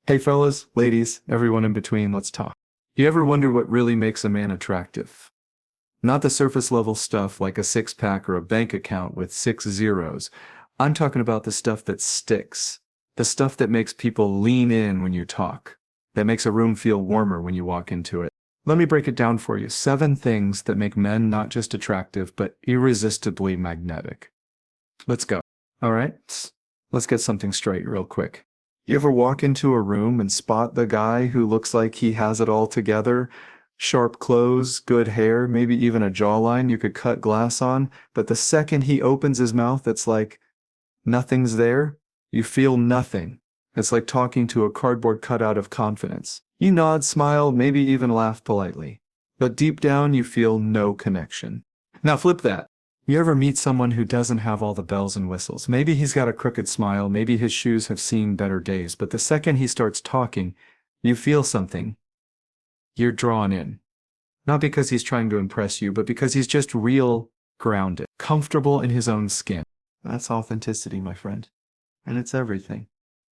Hey fellas, ladies, everyone in between, let's talk. You ever wonder what really makes a man attractive? Not the surface level stuff like a six pack or a bank account with six zeros. I'm talking about the stuff that sticks. The stuff that makes people lean in when you talk. That makes a room feel warmer when you walk into it. Let me break it down for you. 7 things that make men not just attractive, but irresistibly magnetic. Let's go. All right? Let's get something straight real quick. You ever walk into a room and spot the guy who looks like he has it all together? Sharp clothes, good hair, maybe even a jawline you could cut glass on, but the second he opens his mouth, it's like nothing's there. You feel nothing. It's like talking to a cardboard cutout of confidence. You nod, smile, maybe even laugh politely. But deep down, you feel no connection. Now flip that. You ever meet someone who doesn't have all the bells and whistles? Maybe he's got a crooked smile, maybe his shoes have seen better days, but the second he starts talking, you feel something. You're drawn in. Not because he's trying to impress you, but because he's just real, grounded, comfortable in his own skin. That's authenticity, my friend. And it's everything.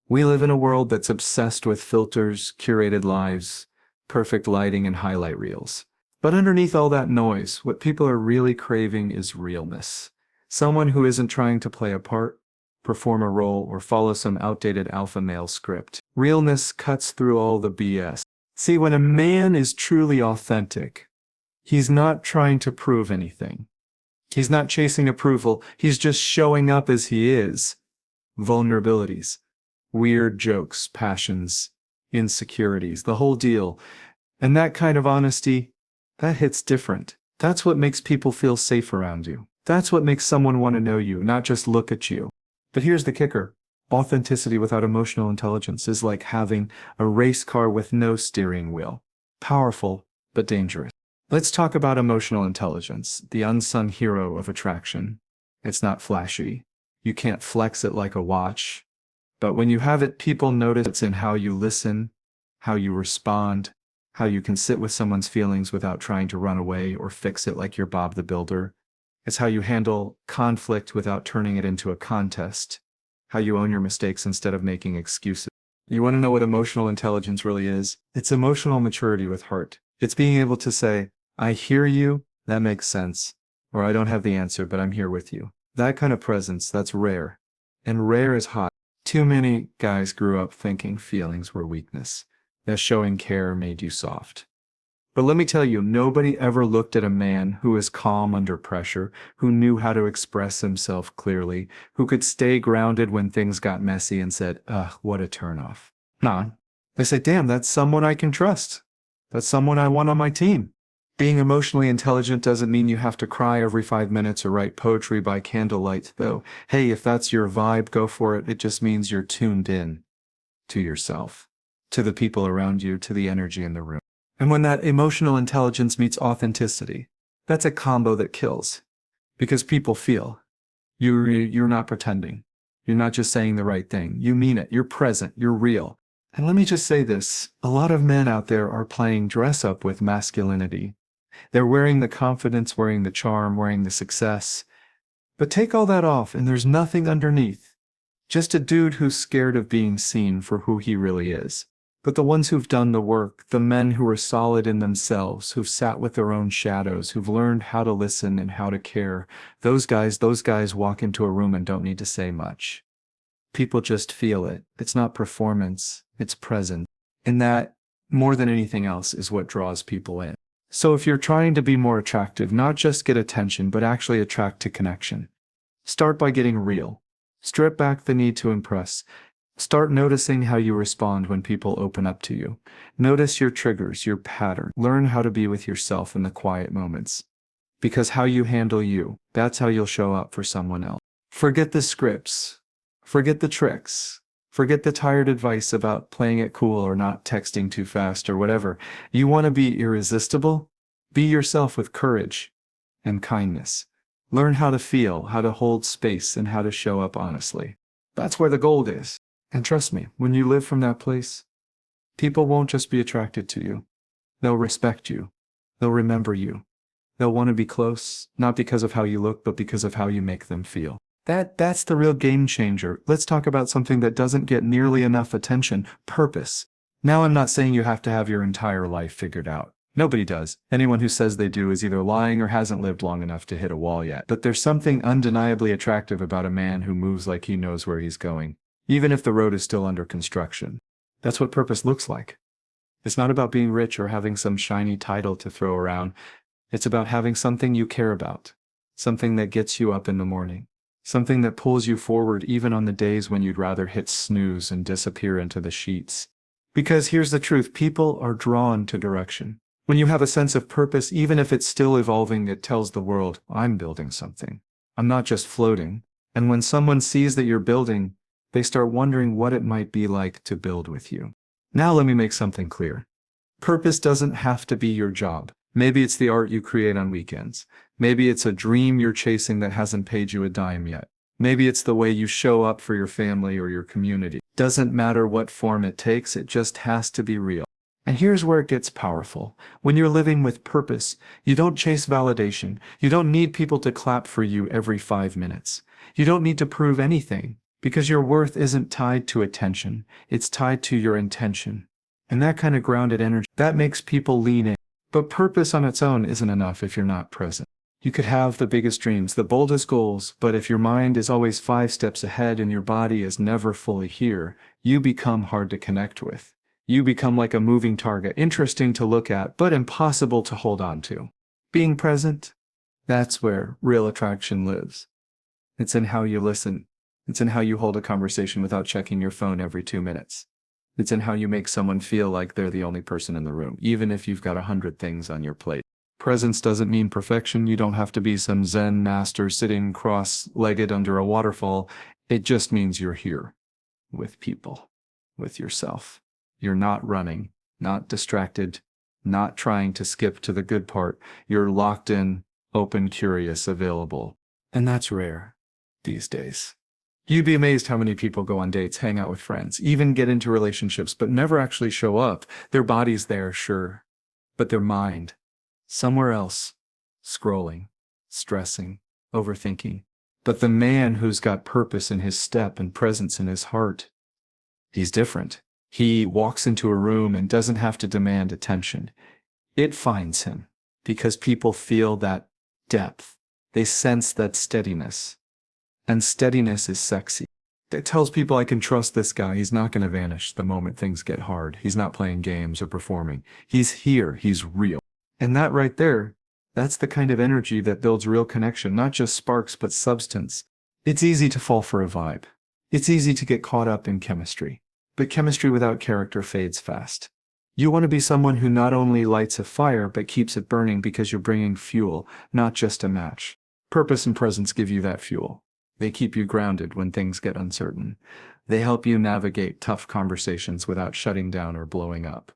We live in a world that's obsessed with filters, curated lives, perfect lighting, and highlight reels. But underneath all that noise, what people are really craving is realness. Someone who isn't trying to play a part, perform a role, or follow some outdated alpha male script. Realness cuts through all the BS. See, when a man is truly authentic, he's not trying to prove anything. He's not chasing approval. He's just showing up as he is. Vulnerabilities, weird jokes, passions, insecurities, the whole deal. And that kind of honesty, that hits different. That's what makes people feel safe around you. That's what makes someone want to know you, not just look at you. But here's the kicker. Authenticity without emotional intelligence is like having a race car with no steering wheel. Powerful, but dangerous. Let's talk about emotional intelligence, the unsung hero of attraction. It's not flashy. You can't flex it like a watch. But when you have it, people notice it's in how you listen, how you respond, how you can sit with someone's feelings without trying to run away or fix it like you're Bob the Builder. It's how you handle conflict without turning it into a contest, how you own your mistakes instead of making excuses. You want to know what emotional intelligence really is? It's emotional maturity with heart. It's being able to say, I hear you, that makes sense, or I don't have the answer, but I'm here with you. That kind of presence, that's rare. And rare is hot. Too many guys grew up thinking feelings were weakness, that showing care made you soft. But let me tell you, nobody ever looked at a man who was calm under pressure, who knew how to express himself clearly, who could stay grounded when things got messy and said, ugh, what a turnoff. Nah. They say, damn, that's someone I can trust. That's someone I want on my team. Being emotionally intelligent doesn't mean you have to cry every 5 minutes or write poetry by candlelight, though. Hey, if that's your vibe, go for it. It just means you're tuned in to yourself, to the people around you, to the energy in the room. And when that emotional intelligence meets authenticity, that's a combo that kills. Because people feel you're not pretending. You're not just saying the right thing. You mean it. You're present. You're real. And let me just say this. A lot of men out there are playing dress up with masculinity. They're wearing the confidence, wearing the charm, wearing the success. But take all that off and there's nothing underneath. Just a dude who's scared of being seen for who he really is. But the ones who've done the work, the men who are solid in themselves, who've sat with their own shadows, who've learned how to listen and how to care, those guys walk into a room and don't need to say much. People just feel it. It's not performance, it's present. And that, more than anything else, is what draws people in. So if you're trying to be more attractive, not just get attention, but actually attract to connection, start by getting real. Strip back the need to impress. Start noticing how you respond when people open up to you. Notice your triggers, your pattern. Learn how to be with yourself in the quiet moments. Because how you handle you, that's how you'll show up for someone else. Forget the scripts. Forget the tricks. Forget the tired advice about playing it cool or not texting too fast or whatever. You want to be irresistible? Be yourself with courage and kindness. Learn how to feel, how to hold space, and how to show up honestly. That's where the gold is. And trust me, when you live from that place, people won't just be attracted to you. They'll respect you. They'll remember you. They'll want to be close, not because of how you look, but because of how you make them feel. That's the real game changer. Let's talk about something that doesn't get nearly enough attention: purpose. Now, I'm not saying you have to have your entire life figured out. Nobody does. Anyone who says they do is either lying or hasn't lived long enough to hit a wall yet. But there's something undeniably attractive about a man who moves like he knows where he's going, even if the road is still under construction. That's what purpose looks like. It's not about being rich or having some shiny title to throw around. It's about having something you care about, something that gets you up in the morning, something that pulls you forward even on the days when you'd rather hit snooze and disappear into the sheets. Because here's the truth: people are drawn to direction. When you have a sense of purpose, even if it's still evolving, it tells the world, I'm building something. I'm not just floating. And when someone sees that you're building, they start wondering what it might be like to build with you. Now let me make something clear. Purpose doesn't have to be your job. Maybe it's the art you create on weekends. Maybe it's a dream you're chasing that hasn't paid you a dime yet. Maybe it's the way you show up for your family or your community. Doesn't matter what form it takes, it just has to be real. And here's where it gets powerful. When you're living with purpose, you don't chase validation. You don't need people to clap for you every 5 minutes. You don't need to prove anything, because your worth isn't tied to attention. It's tied to your intention. And that kind of grounded energy, that makes people lean in. But purpose on its own isn't enough if you're not present. You could have the biggest dreams, the boldest goals, but if your mind is always 5 steps ahead and your body is never fully here, you become hard to connect with. You become like a moving target, interesting to look at, but impossible to hold on to. Being present, that's where real attraction lives. It's in how you listen. It's in how you hold a conversation without checking your phone every 2 minutes. It's in how you make someone feel like they're the only person in the room, even if you've got 100 things on your plate. Presence doesn't mean perfection. You don't have to be some Zen master sitting cross-legged under a waterfall. It just means you're here, with people, with yourself. You're not running, not distracted, not trying to skip to the good part. You're locked in, open, curious, available. And that's rare these days. You'd be amazed how many people go on dates, hang out with friends, even get into relationships, but never actually show up. Their body's there, sure, but their mind, somewhere else, scrolling, stressing, overthinking. But the man who's got purpose in his step and presence in his heart, he's different. He walks into a room and doesn't have to demand attention. It finds him because people feel that depth. They sense that steadiness. And steadiness is sexy. It tells people, I can trust this guy. He's not going to vanish the moment things get hard. He's not playing games or performing. He's here. He's real. And that right there, that's the kind of energy that builds real connection, not just sparks, but substance. It's easy to fall for a vibe. It's easy to get caught up in chemistry. But chemistry without character fades fast. You want to be someone who not only lights a fire, but keeps it burning because you're bringing fuel, not just a match. Purpose and presence give you that fuel. They keep you grounded when things get uncertain. They help you navigate tough conversations without shutting down or blowing up.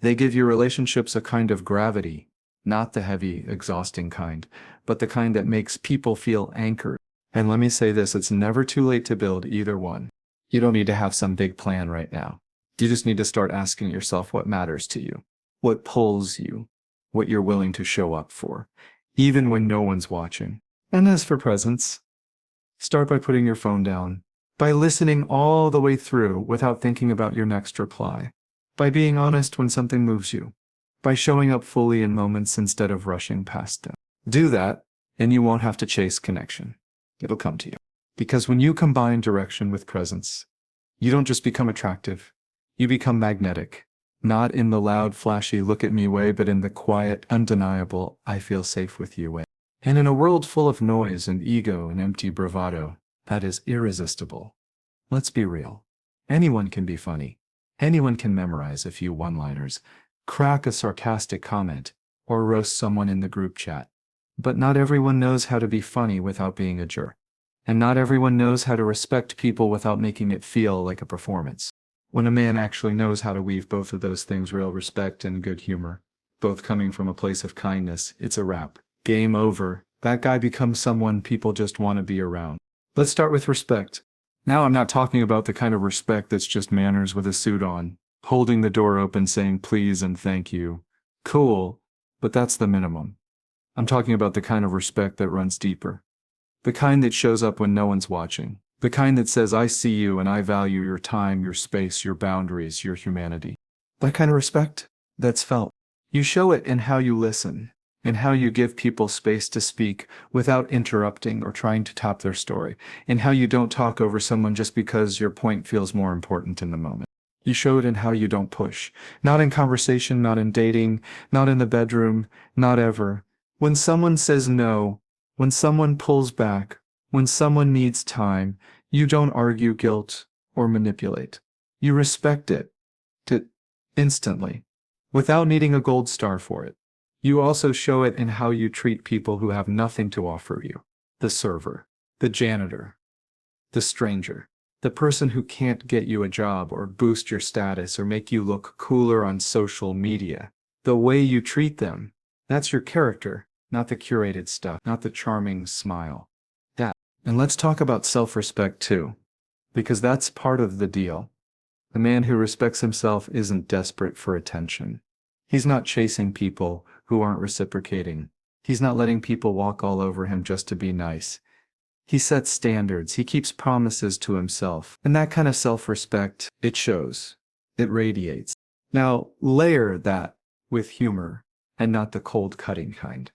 They give your relationships a kind of gravity, not the heavy, exhausting kind, but the kind that makes people feel anchored. And let me say this, it's never too late to build either one. You don't need to have some big plan right now. You just need to start asking yourself what matters to you, what pulls you, what you're willing to show up for, even when no one's watching. And as for presence, start by putting your phone down, by listening all the way through without thinking about your next reply, by being honest when something moves you, by showing up fully in moments instead of rushing past them. Do that, and you won't have to chase connection. It'll come to you. Because when you combine direction with presence, you don't just become attractive, you become magnetic. Not in the loud, flashy, look at me way, but in the quiet, undeniable, I feel safe with you way. And in a world full of noise and ego and empty bravado, that is irresistible. Let's be real. Anyone can be funny. Anyone can memorize a few one-liners, crack a sarcastic comment, or roast someone in the group chat. But not everyone knows how to be funny without being a jerk. And not everyone knows how to respect people without making it feel like a performance. When a man actually knows how to weave both of those things, real respect and good humor, both coming from a place of kindness, it's a wrap. Game over. That guy becomes someone people just want to be around. Let's start with respect. Now, I'm not talking about the kind of respect that's just manners with a suit on, holding the door open saying please and thank you. Cool, but that's the minimum. I'm talking about the kind of respect that runs deeper. The kind that shows up when no one's watching. The kind that says, I see you and I value your time, your space, your boundaries, your humanity. That kind of respect, that's felt. You show it in how you listen, in how you give people space to speak without interrupting or trying to top their story, in how you don't talk over someone just because your point feels more important in the moment. You show it in how you don't push. Not in conversation, not in dating, not in the bedroom, not ever. When someone says no, when someone pulls back, when someone needs time, you don't argue guilt or manipulate. You respect it instantly, without needing a gold star for it. You also show it in how you treat people who have nothing to offer you. The server, the janitor, the stranger, the person who can't get you a job or boost your status or make you look cooler on social media. The way you treat them, that's your character, not the curated stuff, not the charming smile. And let's talk about self-respect too, because that's part of the deal. The man who respects himself isn't desperate for attention. He's not chasing people who aren't reciprocating. He's not letting people walk all over him just to be nice. He sets standards. He keeps promises to himself. And that kind of self-respect, it shows. It radiates. Now, layer that with humor, and not the cold cutting kind.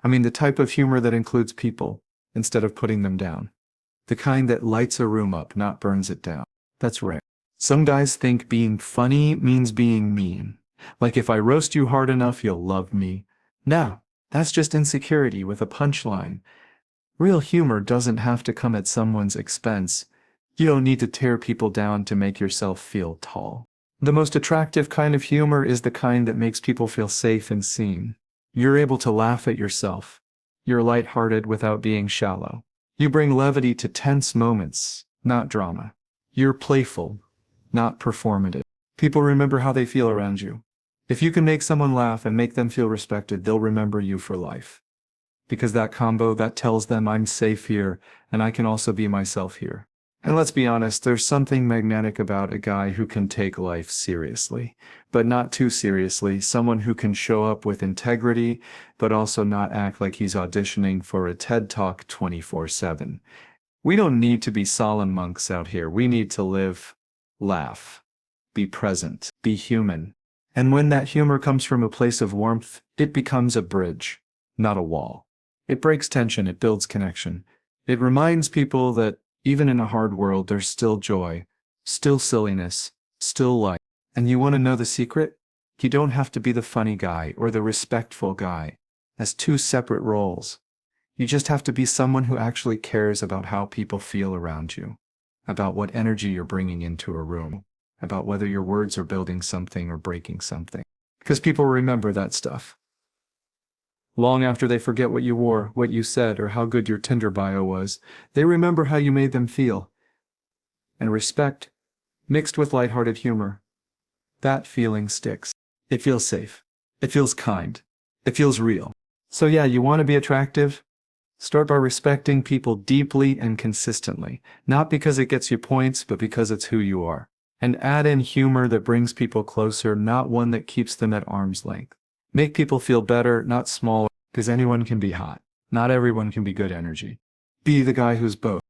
I mean, the type of humor that includes people instead of putting them down. The kind that lights a room up, not burns it down. That's rare. Some guys think being funny means being mean. Like if I roast you hard enough, you'll love me. No, that's just insecurity with a punchline. Real humor doesn't have to come at someone's expense. You don't need to tear people down to make yourself feel tall. The most attractive kind of humor is the kind that makes people feel safe and seen. You're able to laugh at yourself. You're lighthearted without being shallow. You bring levity to tense moments, not drama. You're playful, not performative. People remember how they feel around you. If you can make someone laugh and make them feel respected, they'll remember you for life. Because that combo, that tells them I'm safe here, and I can also be myself here. And let's be honest, there's something magnetic about a guy who can take life seriously, but not too seriously. Someone who can show up with integrity, but also not act like he's auditioning for a TED Talk 24/7. We don't need to be solemn monks out here. We need to live, laugh, be present, be human. And when that humor comes from a place of warmth, it becomes a bridge, not a wall. It breaks tension, it builds connection. It reminds people that even in a hard world, there's still joy, still silliness, still light. And you want to know the secret? You don't have to be the funny guy or the respectful guy as two separate roles. You just have to be someone who actually cares about how people feel around you, about what energy you're bringing into a room, about whether your words are building something or breaking something. Because people remember that stuff. Long after they forget what you wore, what you said, or how good your Tinder bio was, they remember how you made them feel. And respect, mixed with lighthearted humor, that feeling sticks. It feels safe. It feels kind. It feels real. So yeah, you want to be attractive? Start by respecting people deeply and consistently. Not because it gets you points, but because it's who you are. And add in humor that brings people closer, not one that keeps them at arm's length. Make people feel better, not smaller, because anyone can be hot. Not everyone can be good energy. Be the guy who's both.